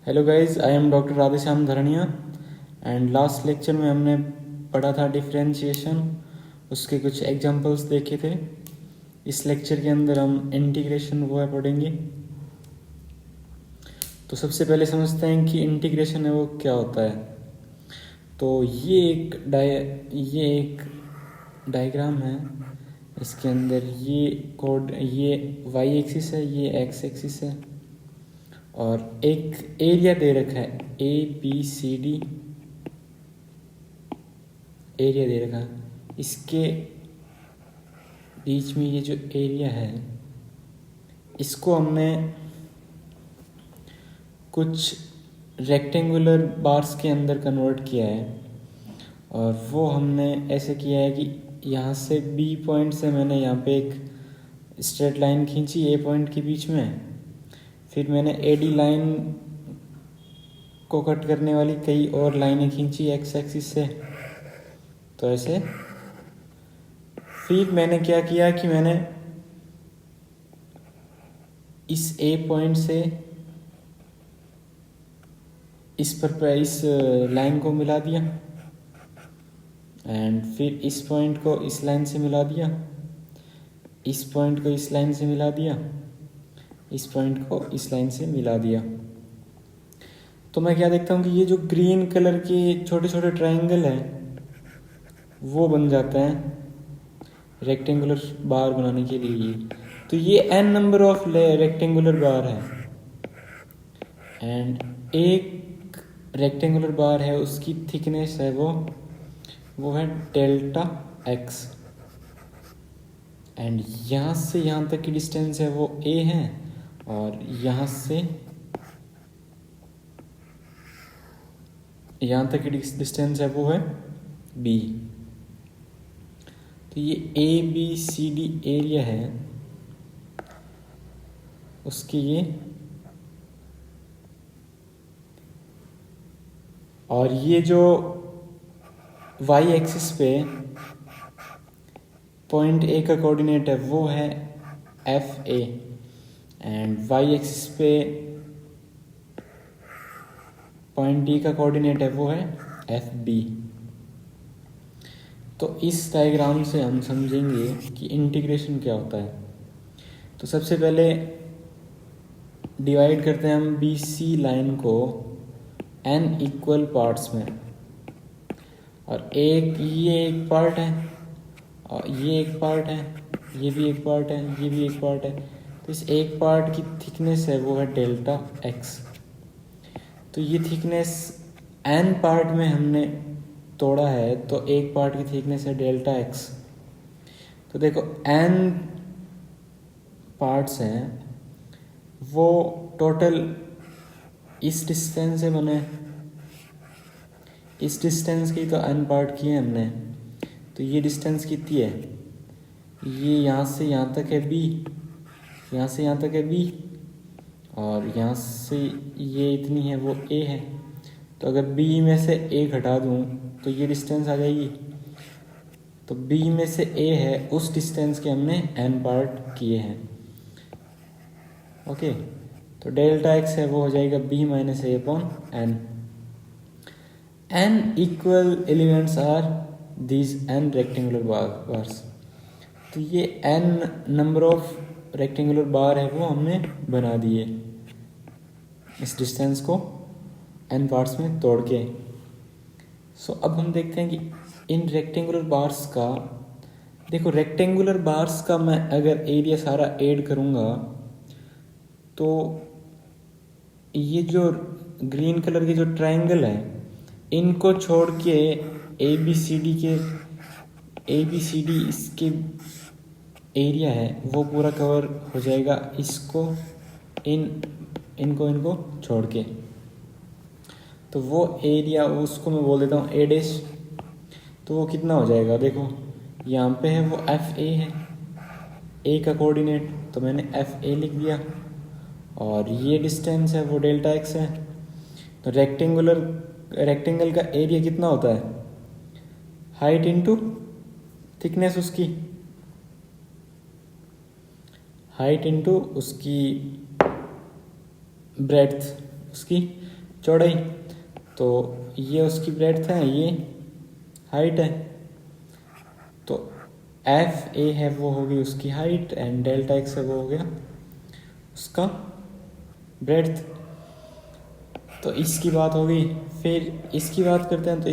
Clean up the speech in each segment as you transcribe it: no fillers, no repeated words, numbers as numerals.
Hello guys, I am doctor Radheshyam Dharaniya and last lecture में हमने पढ़ा था डिफरेंशिएशन, उसके कुछ एग्जांपल्स देखे थे। इस लेक्चर के अंदर हम इंटीग्रेशन वो है पढ़ेंगे। तो सबसे पहले समझते हैं कि इंटीग्रेशन है वो क्या होता है। तो ये एक डायग्राम है। इसके अंदर ये वाई एक्सिस है, ये एक्स एक्सिस है और एक एरिया दे रखा है ABCD एरिया दे रखा है। इसके बीच में ये जो एरिया है इसको हमने कुछ रेक्टेंगुलर बार्स के अंदर कन्वर्ट किया है और वो हमने ऐसे किया है कि यहाँ से B पॉइंट से मैंने यहाँ पे एक स्ट्रेट लाइन खींची A पॉइंट के बीच में। फिर मैंने AD लाइन को कट करने वाली कई और लाइनें खींची एक्स एक्सिस से। तो ऐसे फिर मैंने क्या किया कि मैंने इस A पॉइंट से इस लाइन को मिला दिया एंड फिर इस पॉइंट को इस लाइन से मिला दिया, इस पॉइंट को इस लाइन से मिला दिया, इस पॉइंट को इस लाइन से मिला दिया। तो मैं क्या देखता हूँ कि ये जो ग्रीन कलर के छोटे छोटे ट्रायंगल हैं वो बन जाता है रेक्टेंगुलर बार बनाने के लिए। तो ये n number of rectangular bar है एंड एक रेक्टेंगुलर बार है, उसकी थिकनेस है वो है डेल्टा x एंड यहाँ से यहाँ तक की डिस्टेंस है वो a है और यहाँ से यहाँ तक की डिस्टेंस है वो है b। तो ये ABCD एरिया है उसकी ये, और ये जो y एक्सिस पे पॉइंट A का कोऑर्डिनेट है वो है FA एंड y एक्सिस पे पॉइंट D का कोऑर्डिनेट है वो है FB। तो इस डायग्राम से हम समझेंगे कि इंटीग्रेशन क्या होता है। तो सबसे पहले डिवाइड करते हैं हम BC लाइन को n इक्वल पार्ट्स में, और ये एक पार्ट है और ये एक पार्ट है, ये भी एक पार्ट है, ये भी एक पार्ट है। तो इस एक पार्ट की थिकनेस है वो है डेल्टा x। तो ये थिकनेस n पार्ट में हमने तोड़ा है तो एक पार्ट की थिकनेस है डेल्टा x। तो देखो n पार्ट्स हैं वो टोटल इस डिस्टेंस से बने, इस डिस्टेंस की तो n पार्ट किए हमने। तो ये डिस्टेंस कितनी है, ये यहाँ से यहाँ तक है b, यहाँ से यहाँ तक है b और यहाँ से ये इतनी है वो a है। तो अगर b में से a घटा दूँ तो ये डिस्टेंस आ जाएगी। तो b में से a है, उस डिस्टेंस के हमने n पार्ट किए हैं। ओके, तो डेल्टा x है वो हो जाएगा b minus a upon n। n equal elements are these n rectangular bars. तो ये n number of rectangular bar है वो हमने बना दिए इस डिस्टेंस को n पार्ट्स में तोड़ के। सो अब हम देखते हैं कि इन रेक्टेंगुलर बार्स का, देखो रेक्टेंगुलर बार्स का मैं अगर एरिया सारा ऐड करूँगा तो ये जो ग्रीन कलर के जो ट्रायंगल है इनको छोड़ के ABCD इसके एरिया है वो पूरा कवर हो जाएगा इसको इनको छोड़ के। तो वो एरिया उसको मैं बोल देता हूँ A'। तो वो कितना हो जाएगा, देखो यहाँ पे है वो FA है, A का कोऑर्डिनेट, तो मैंने FA लिख दिया और ये डिस्टेंस है वो डेल्टा x है। तो रेक्टेंगल का एरिया कितना होता है, हाइट इनटू थिकनेस, उसकी हाइट इनटू उसकी ब्रेड्थ उसकी। चौड़ाई, तो ये उसकी ब्रेड्थ है, ये हाइट है, तो एफ ए है वो होगी उसकी हाइट एंड डेल्टा एक्स है वो हो गया उसका ब्रेड्थ। तो इसकी बात होगी। फिर इसकी बात करते हैं तो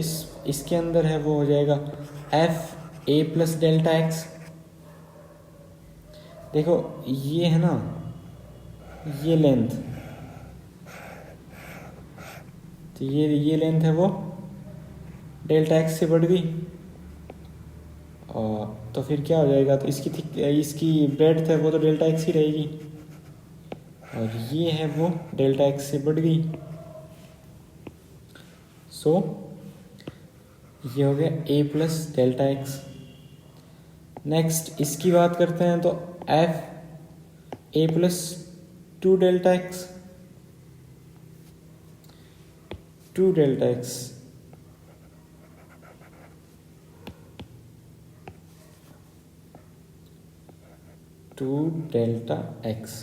इसके अंदर है वो हो जाएगा F A plus delta x. देखो ये है ना, ये लेंथ, तो ये लेंथ है वो डेल्टा एक्स से बढ़ गई, और तो फिर क्या हो जाएगा, तो इसकी ब्रेड्थ है वो तो डेल्टा एक्स ही रहेगी, और ये है वो डेल्टा एक्स से बढ़ गई। सो ये हो गया A plus delta X. Next इसकी बात करते हैं तो F A plus 2 delta X, 2 delta X, two delta X.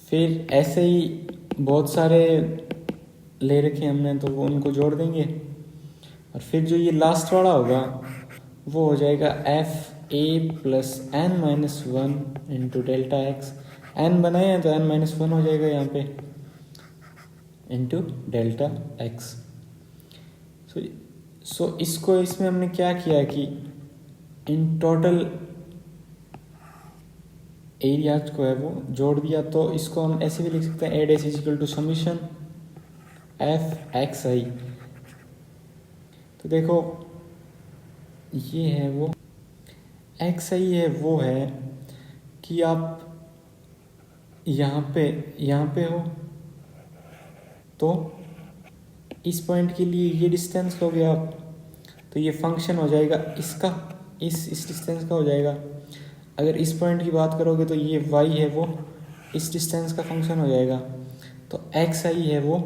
फिर ऐसे ही बहुत सारे ले रखे हमने, तो वो उनको जोड़ देंगे, और फिर जो ये लास्ट वाला होगा वो हो जाएगा F A plus N minus 1 into delta X. N बनाए हैं तो एन माइनस 1 हो जाएगा यहाँ पे इंटू डेल्टा एक्स। सो इसको इसमें हमने क्या किया कि इन टोटल एरिया को है वो जोड़ दिया। तो इसको हम ऐसे भी लिख सकते हैं, and S is equal to summation f x i. तो देखो ये है वो एक्स आई है वो है कि आप यहाँ पे हो, तो इस पॉइंट के लिए ये डिस्टेंस लोगे आप, तो ये फंक्शन हो जाएगा इसका, इस डिस्टेंस का हो जाएगा। अगर इस पॉइंट की बात करोगे तो ये y है वो इस डिस्टेंस का फंक्शन हो जाएगा। तो एक्स आई है वो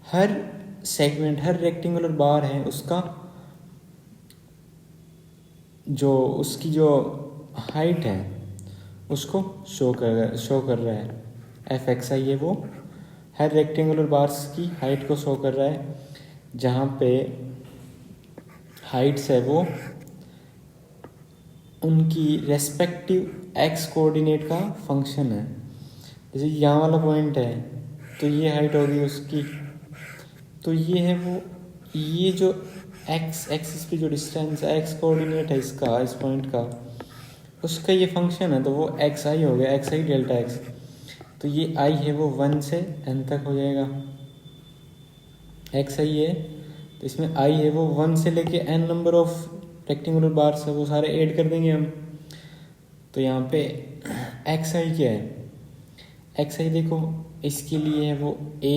हर सेगमेंट, हर रेक्टेंगुलर बार है उसका जो उसकी जो हाइट है उसको शो कर रहा है। एफ एक्स आई है वो हर रेक्टेंगुलर बार्स की हाइट को शो कर रहा है, जहाँ पे हाइट्स है वो उनकी रेस्पेक्टिव एक्स कोऑर्डिनेट का फंक्शन है। जैसे यहाँ वाला पॉइंट है तो ये हाइट होगी उसकी, तो ये है वो, ये जो एक्स एक्सिस पे जो डिस्टेंस है, एक्स कोऑर्डिनेट है इसका, इस पॉइंट का, उसका ये फंक्शन है, तो वो एक्स आई हो गया, एक्स आई डेल्टा एक्स। तो ये आई है वो 1 से n तक हो जाएगा, एक्स आई है तो इसमें आई है वो 1 से लेके n number of rectangular bars है वो सारे ऐड कर देंगे हम। तो यहाँ पे एक्स आई क्या है, एक्स आई देखो इसके लिए है वो a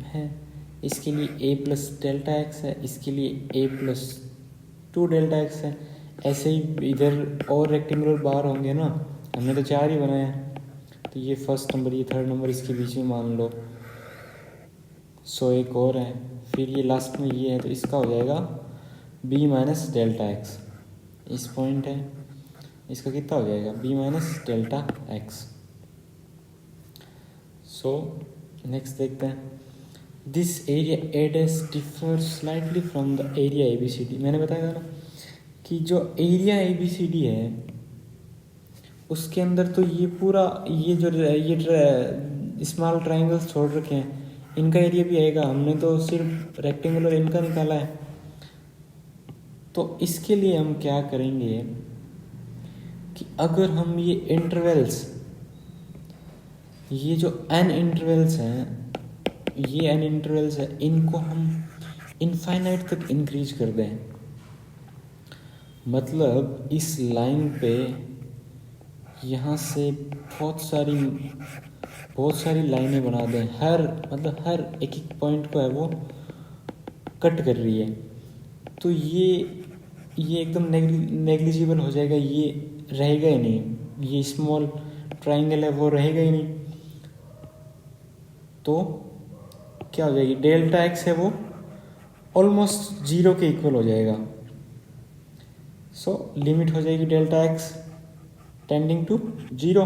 है, इसके लिए a प्लस डेल्टा एक्स है, इसके लिए a प्लस 2 डेल्टा एक्स है। ऐसे ही इधर और रेक्टेंगुलर बार होंगे ना, हमने तो 4 ही बनाए हैं, तो ये फर्स्ट नंबर, ये थर्ड नंबर इसके बीच में मान लो। सो एक और है, फिर ये लास्ट में ये है, तो इसका हो जाएगा b माइनस डेल्टा एक्स। इस पॉइंट है, इसका कितना हो जाएगा b minus delta X. So next देखते हैं, this area A dash differ slightly from the area A B C D. मैंने बताया था ना कि जो area A B C D है उसके अंदर तो ये पूरा ये जो ये स्मॉल ट्राइंगल्स छोड़ रखे हैं इनका एरिया भी आएगा, हमने तो सिर्फ रेक्टेंगुलर इनका निकाला है। तो इसके लिए हम क्या करेंगे कि अगर हम ये इंटरवल्स, ये जो n इंटरवल्स हैं, ये n इंटरवल्स है, इनको हम इनफाइनाइट तक इंक्रीज कर दें, मतलब इस लाइन पे यहाँ से बहुत सारी लाइनें बना दें, मतलब हर एक पॉइंट को है वो कट कर रही है, तो ये एकदम नेग्लिजिबल हो जाएगा, ये रहेगा ही नहीं, ये स्मॉल ट्राइंगल है वो रहेगा ही नहीं। तो क्या हो जाएगी, डेल्टा एक्स है वो ऑलमोस्ट 0 के इक्वल हो जाएगा। सो लिमिट हो जाएगी delta X tending to 0।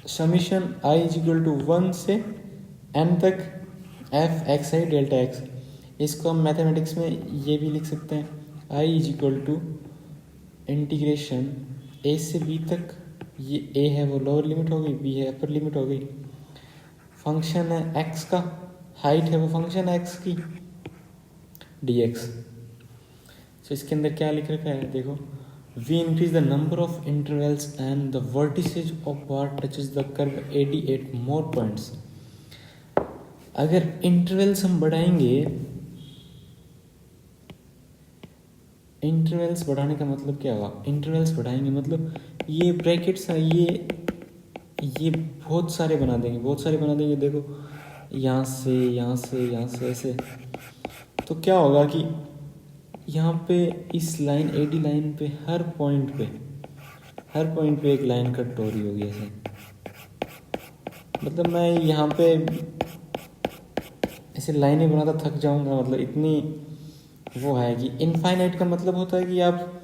Summation I is equal to 1 से n तक F x I delta X. इसको हम मैथमेटिक्स में ये भी लिख सकते हैं, I is equal to integration ए से बी तक, ये ए है वो लोअर लिमिट हो गई, बी है अपर लिमिट हो गई, फंक्शन है एक्स का, हाइट है वो फंक्शन एक्स की डी एक्स। तो इसके अंदर क्या लिख रखा है देखो, we increase the number of intervals and the vertices of bar touches the curve AD at more points. अगर इंटरवल्स हम बढ़ाएंगे, इंटरवल्स बढ़ाने का मतलब क्या हुआ, इंटरवल्स बढ़ाएंगे मतलब ये ब्रैकेट्स है, ये बहुत सारे बना देंगे, बहुत सारे बना देंगे। देखो यहाँ से यहाँ से यहाँ से ऐसे, तो क्या होगा कि यहाँ पे इस लाइन एडी लाइन पे हर पॉइंट पे एक लाइन कट हो रही होगी ऐसे। मतलब मैं यहाँ पे ऐसे लाइनें बनाता थक जाऊंगा, मतलब इतनी वो है कि इनफाइनाइट का मतलब होता है कि आप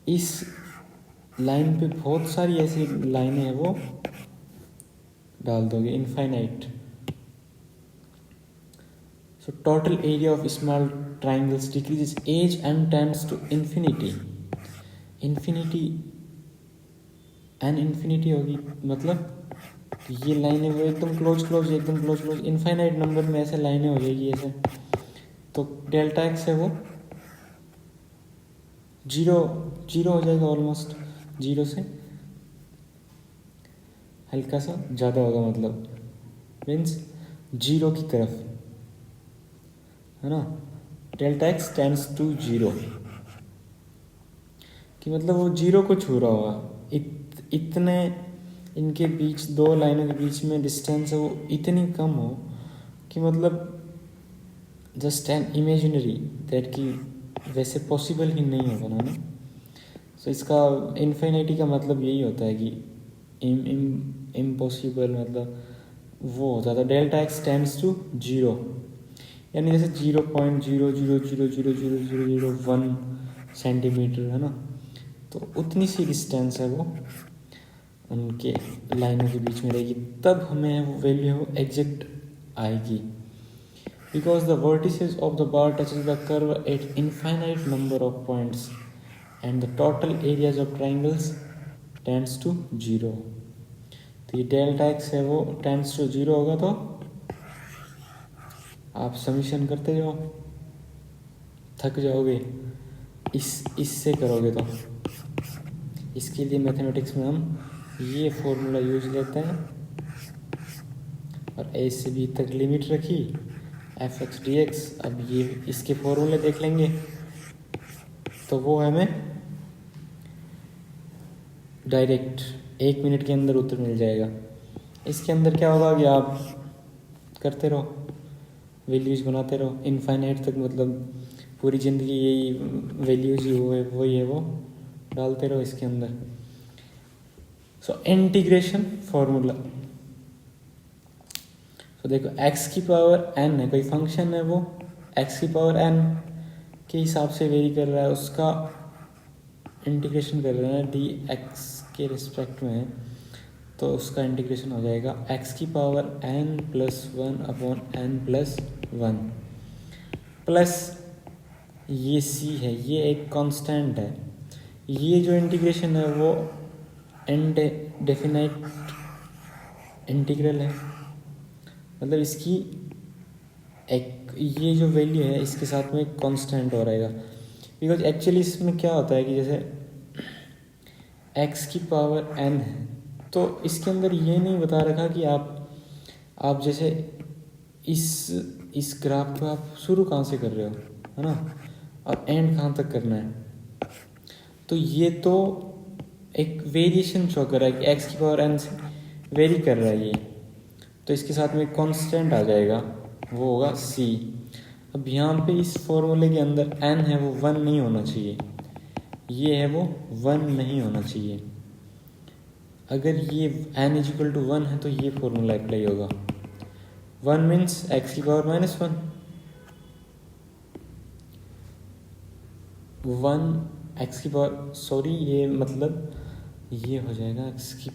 इस लाइन पे बहुत सारी ऐसी लाइनें हैं वो डाल दोगे, infinite. So total area of small triangles decreases as and tends to infinity. Infinity N infinity होगी, मतलब ये लाइनें वो एकदम क्लोज इनफाइनाइट नंबर में ऐसे लाइनें हो जाएगी ऐसे। तो डेल्टा एक्स है वो जीरो हो जाएगा, ऑलमोस्ट जीरो से हल्का सा ज़्यादा होगा, मतलब मीन्स जीरो की तरफ, है ना। Delta X tends to zero कि मतलब वो जीरो को छू रहा होगा। इतने इनके बीच, दो लाइनों के बीच में डिस्टेंस है वो इतनी कम हो कि मतलब जस्ट एन इमेजिनरी दैट कि वैसे पॉसिबल ही नहीं है बनाना। सो इसका इन्फिनिटी का मतलब यही होता है कि इम्पॉसिबल, मतलब वो होता था delta X tends to zero, यानी जैसे 0.000000001 सेंटीमीटर है ना, तो उतनी सी डिस्टेंस है वो उनके लाइनों के बीच में रहेगी, तब हमें वो वैल्यू वो एग्जैक्ट आएगी। Because the vertices of the bar touches the curve at infinite number of points and the total areas of triangles tends to zero. तो ये डेल्टा एक्स है वो टेंड्स टू जीरो होगा, तो आप समीशन करते जाओ, थक जाओगे इससे करोगे। तो इसके लिए मैथमेटिक्स में हम ये फॉर्मूला यूज लेते हैं, और ए से बी तक लिमिट रखी एफ एक्स डी एक्स। अब ये इसके फॉर्मूले देख लेंगे तो वो हमें डायरेक्ट 1 मिनट के अंदर उत्तर मिल जाएगा। इसके अंदर क्या होगा कि आप करते रहो, वैल्यूज बनाते रहो इनफाइनाइट तक, मतलब पूरी ज़िंदगी यही वैल्यूज ही वही है वो डालते रहो इसके अंदर। सो इंटीग्रेशन फॉर्मूला, तो देखो x की पावर n है, कोई फंक्शन है वो x की पावर n के हिसाब से वेरी कर रहा है, उसका इंटीग्रेशन कर रहे हैं डी एक्स के रिस्पेक्ट में, तो उसका इंटीग्रेशन हो जाएगा x की power n plus 1 upon n plus 1 plus ये c है, ये एक कांस्टेंट है। ये जो इंटीग्रेशन है वो इनडेफिनाइट इंटीग्रल है, मतलब इसकी एक ये जो वैल्यू है इसके साथ में एक कांस्टेंट हो रहेगा। बिकॉज एक्चुअली इसमें क्या होता है कि जैसे x की पावर n है, तो इसके अंदर ये नहीं बता रखा कि आप जैसे इस ग्राफ को आप शुरू कहाँ से कर रहे हो, है ना, और एंड कहाँ तक करना है। तो ये तो एक वेरिएशन शो कर रहा है कि x की पावर n से वेरी कर रहा है ये, तो इसके साथ में कांस्टेंट आ जाएगा, वो होगा c। अब यहाँ पे इस फॉर्मूले के अंदर n है वो 1 नहीं होना चाहिए, ये है वो 1 नहीं होना चाहिए। अगर ये n इक्वल टू 1 है तो ये फॉर्मूला अप्लाई होगा। 1 मीन्स x की पावर -1, 1 x की पावर, सॉरी ये मतलब ये हो जाएगा x की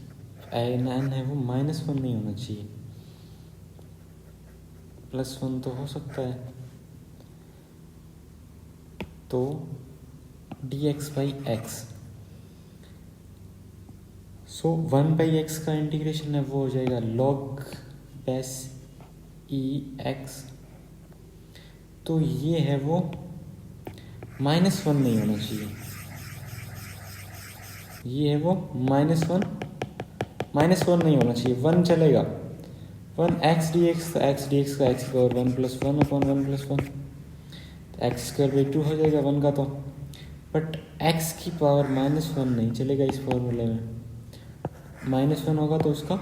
एन है वो -1 नहीं होना चाहिए, +1 तो हो सकता है। तो dx/x, सो 1/x का इंटीग्रेशन है वो हो जाएगा log बेस ex। तो ये है वो -1 नहीं होना चाहिए, ये है वो -1 नहीं होना चाहिए, 1 चलेगा। 1 x dx, x dx का x की पावर 1 + 1 अपॉन 1 + 1, x²/2 हो जाएगा 1 का। तो बट x की पावर -1 नहीं चलेगा इस फॉर्मूले में, -1 होगा तो उसका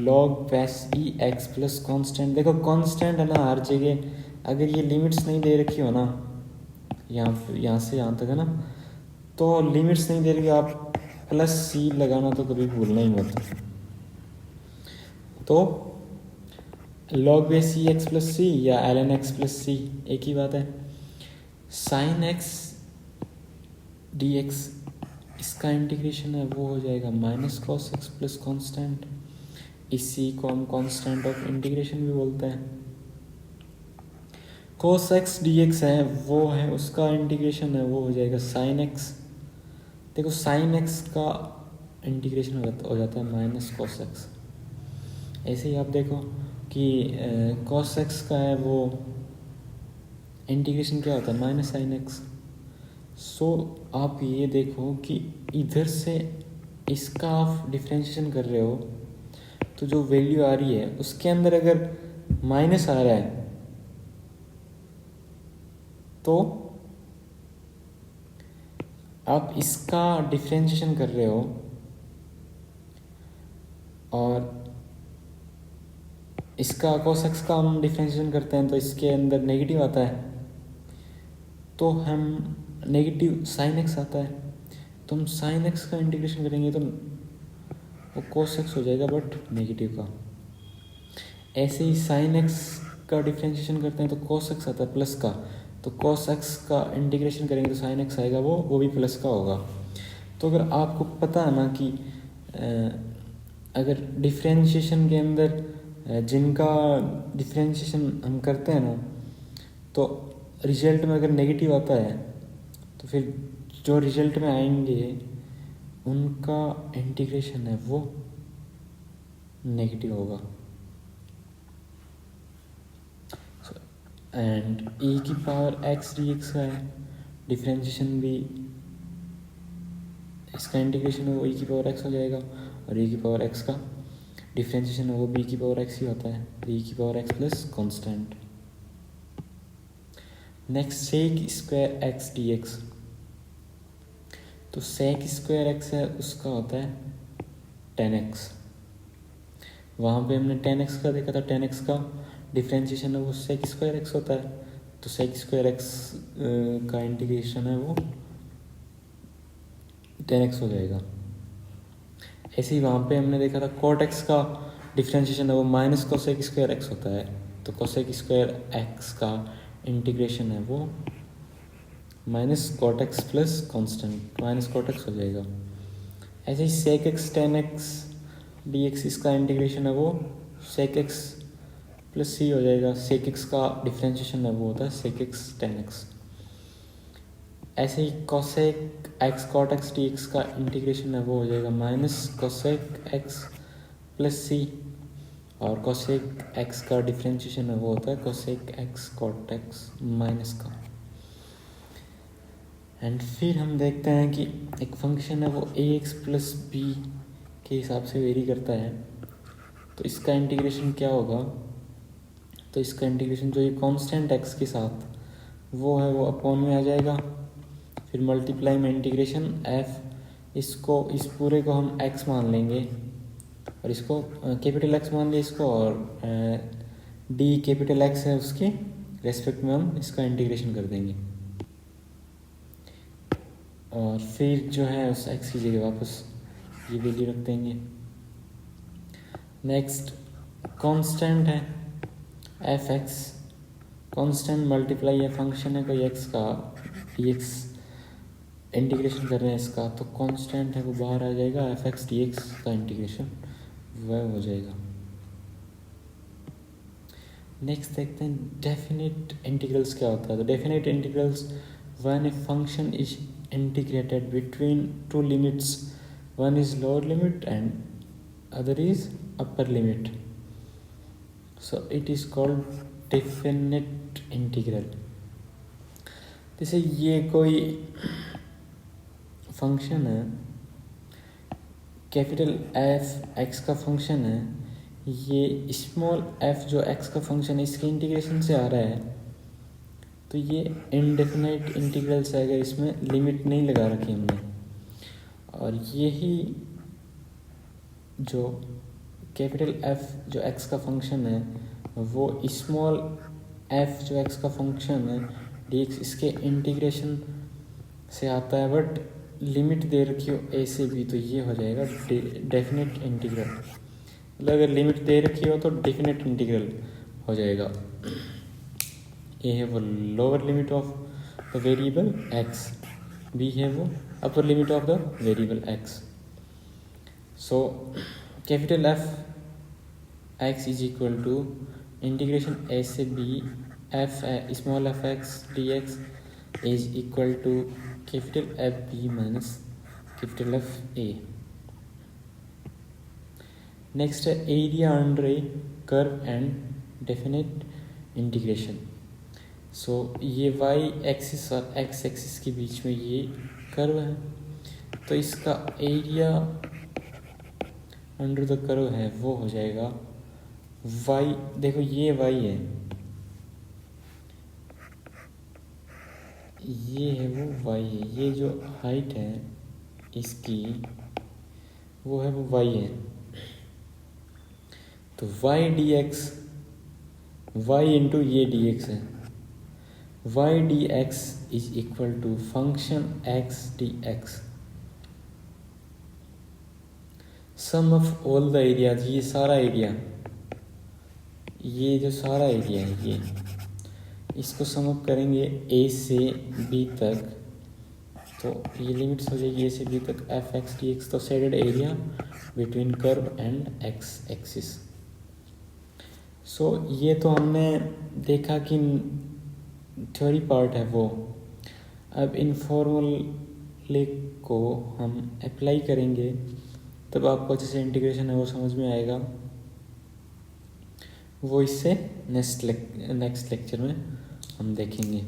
log बेस ई एक्स प्लस कॉन्स्टेंट। देखो कॉन्स्टेंट है ना हर जगह, अगर ये लिमिट्स नहीं दे रखी हो ना, यहाँ से यहाँ तक है ना, तो लिमिट्स नहीं दे रही, आप +c लगाना तो कभी भूलना ही मत। तो log बेस ई एक्स प्लस सी या ln x प्लस सी एक ही बात है। sin x dx, इसका इंटीग्रेशन है वो हो जाएगा -cos x प्लस कॉन्स्टेंट, इसी को हम कॉन्स्टेंट ऑफ इंटीग्रेशन भी बोलते हैं। cos x dx है वो है, उसका इंटीग्रेशन है वो हो जाएगा sin x। देखो sin x का इंटीग्रेशन हो जाता है -cos x। ऐसे ही आप देखो कि cos x का है वो इंटीग्रेशन क्या होता है -sin x। सो आप ये देखो कि इधर से इसका आप डिफ्रेंशिएशन कर रहे हो, तो जो वैल्यू आ रही है उसके अंदर अगर माइनस आ रहा है तो आप इसका डिफ्रेंशिएशन कर रहे हो और इसका cos x का हम डिफ्रेंशिएशन करते हैं तो इसके अंदर नेगेटिव आता है, तो हम नेगेटिव sin x आता है, तो हम sin x का इंटीग्रेशन करेंगे तो वो cos x हो जाएगा बट नेगेटिव का। ऐसे ही sin x का डिफ्रेंशिएशन करते हैं तो cos x आता है प्लस का, तो cos x का इंटीग्रेशन करेंगे तो sin x आएगा, वो भी प्लस का होगा। तो अगर आपको पता है ना कि अगर डिफ्रेंशिएशन के अंदर जिनका डिफ्रेंशिएशन हम करते हैं ना, तो रिजल्ट में अगर नेगेटिव आता है तो फिर जो रिजल्ट में आएंगे उनका इंटीग्रेशन है वो नेगेटिव होगा। एंड e की पावर x dx का है डिफ्रेंशिएशन भी, इसका इंटीग्रेशन है वो e की पावर x हो जाएगा, और e की पावर x का डिफ्रेंशिएशन है वो b की पावर x ही होता है, तो e की power x plus constant. Next sec² x dx, तो sec² x है उसका होता है tan x। वहाँ पे हमने tan x का देखा था, tan x का डिफ्रेंशिएशन है वो sec² x होता है, तो sec² x का इंटीग्रेशन है वो tan x हो जाएगा। ऐसे ही वहाँ पे हमने देखा था cot x का डिफ्रेंशिएशन है वो -cosec² x होता है, तो cosec² x का इंटीग्रेशन है वो -cot x plus constant -cot x हो जाएगा। ऐसे ही sec x tan x dx, इसका इंटीग्रेशन है वो sec x प्लस c हो जाएगा। sec x का डिफ्रेंशिएशन है वो होता है sec x tan x। ऐसे ही cosec x cot x dx का इंटीग्रेशन है वो हो जाएगा -cosec x प्लस c, और cosec x का डिफ्रेंशिएशन है वो होता है cosec x cot x minus का। एंड फिर हम देखते हैं कि एक फंक्शन है वो ax प्लस b के हिसाब से वेरी करता है, तो इसका इंटीग्रेशन क्या होगा, तो इसका इंटीग्रेशन जो ये कांस्टेंट x के साथ वो है वो अपॉन में आ जाएगा, फिर मल्टीप्लाई में इंटीग्रेशन f, इसको इस पूरे को हम x मान लेंगे और इसको कैपिटल X मान लिया इसको, और d कैपिटल X है उसके रेस्पेक्ट में हम इसका इंटीग्रेशन कर देंगे, और फिर जो है उस x की जगह वापस ये वैल्यू रख देंगे। नेक्स्ट कांस्टेंट है f(x), कांस्टेंट मल्टीप्लाई है फंक्शन है कोई x का dx, इंटीग्रेशन कर रहे हैं इसका, तो कांस्टेंट है वो बाहर आ जाएगा, एफ एक्स डी एक्स का इंटीग्रेशन वह हो जाएगा। नेक्स्ट देखते हैं डेफिनेट इंटीग्रल्स क्या होता है। तो definite integrals when a function is integrated between two limits, one is lower limit and other is upper limit, so it is called definite integral. जैसे ये कोई फंक्शन है, कैपिटल एफ एक्स का function है, ये स्मॉल एफ जो x का function है इसके इंटीग्रेशन से आ रहा है, तो ये इनडेफिनाइट इंटीग्रल से आएगा, इसमें लिमिट नहीं लगा रखी हमने। और यही जो कैपिटल एफ जो एक्स का फंक्शन है वो स्मॉल एफ जो एक्स का फंक्शन है डी एक्स, इसके इंटीग्रेशन से आता है, बट लिमिट दे रखी हो ए से बी, तो ये हो जाएगा डेफिनेट इंटीग्रल। मतलब अगर लिमिट दे रखी हो तो डेफिनेट इंटीग्रल हो जाएगा। ए है वो lower limit of the variable x, b है वो upper limit of the variable x. So capital F x is equal to integration ए से b f small f x d x is equal to capital F b minus capital F a. Next है area under a curve and definite integration. So ये Y axis और X axis के बीच में ये curve है, तो इसका एरिया अंडर द कर्व है वो हो जाएगा वाई। देखो ये वाई है, ये है वो वाई है, ये जो हाइट है इसकी वो है वो वाई है। तो y d x, y into ये डी एक्स है, y d x is equal to function x d x sum of all the areas. ये सारा एरिया, ये जो सारा एरिया है ये, इसको सम अप करेंगे ए से बी तक, तो ये लिमिट्स हो जाएगी ए से बी तक एफ एक्स डी एक्स, तो shaded area between curve and x axis. So ये तो हमने देखा कि थ्योरी पार्ट है वो। अब इन फॉर्मूले को हम अप्लाई करेंगे तब आपको अच्छे से इंटीग्रेशन है वो समझ में आएगा, वो इससे नेक्स्ट लेक्चर में हम देखेंगे।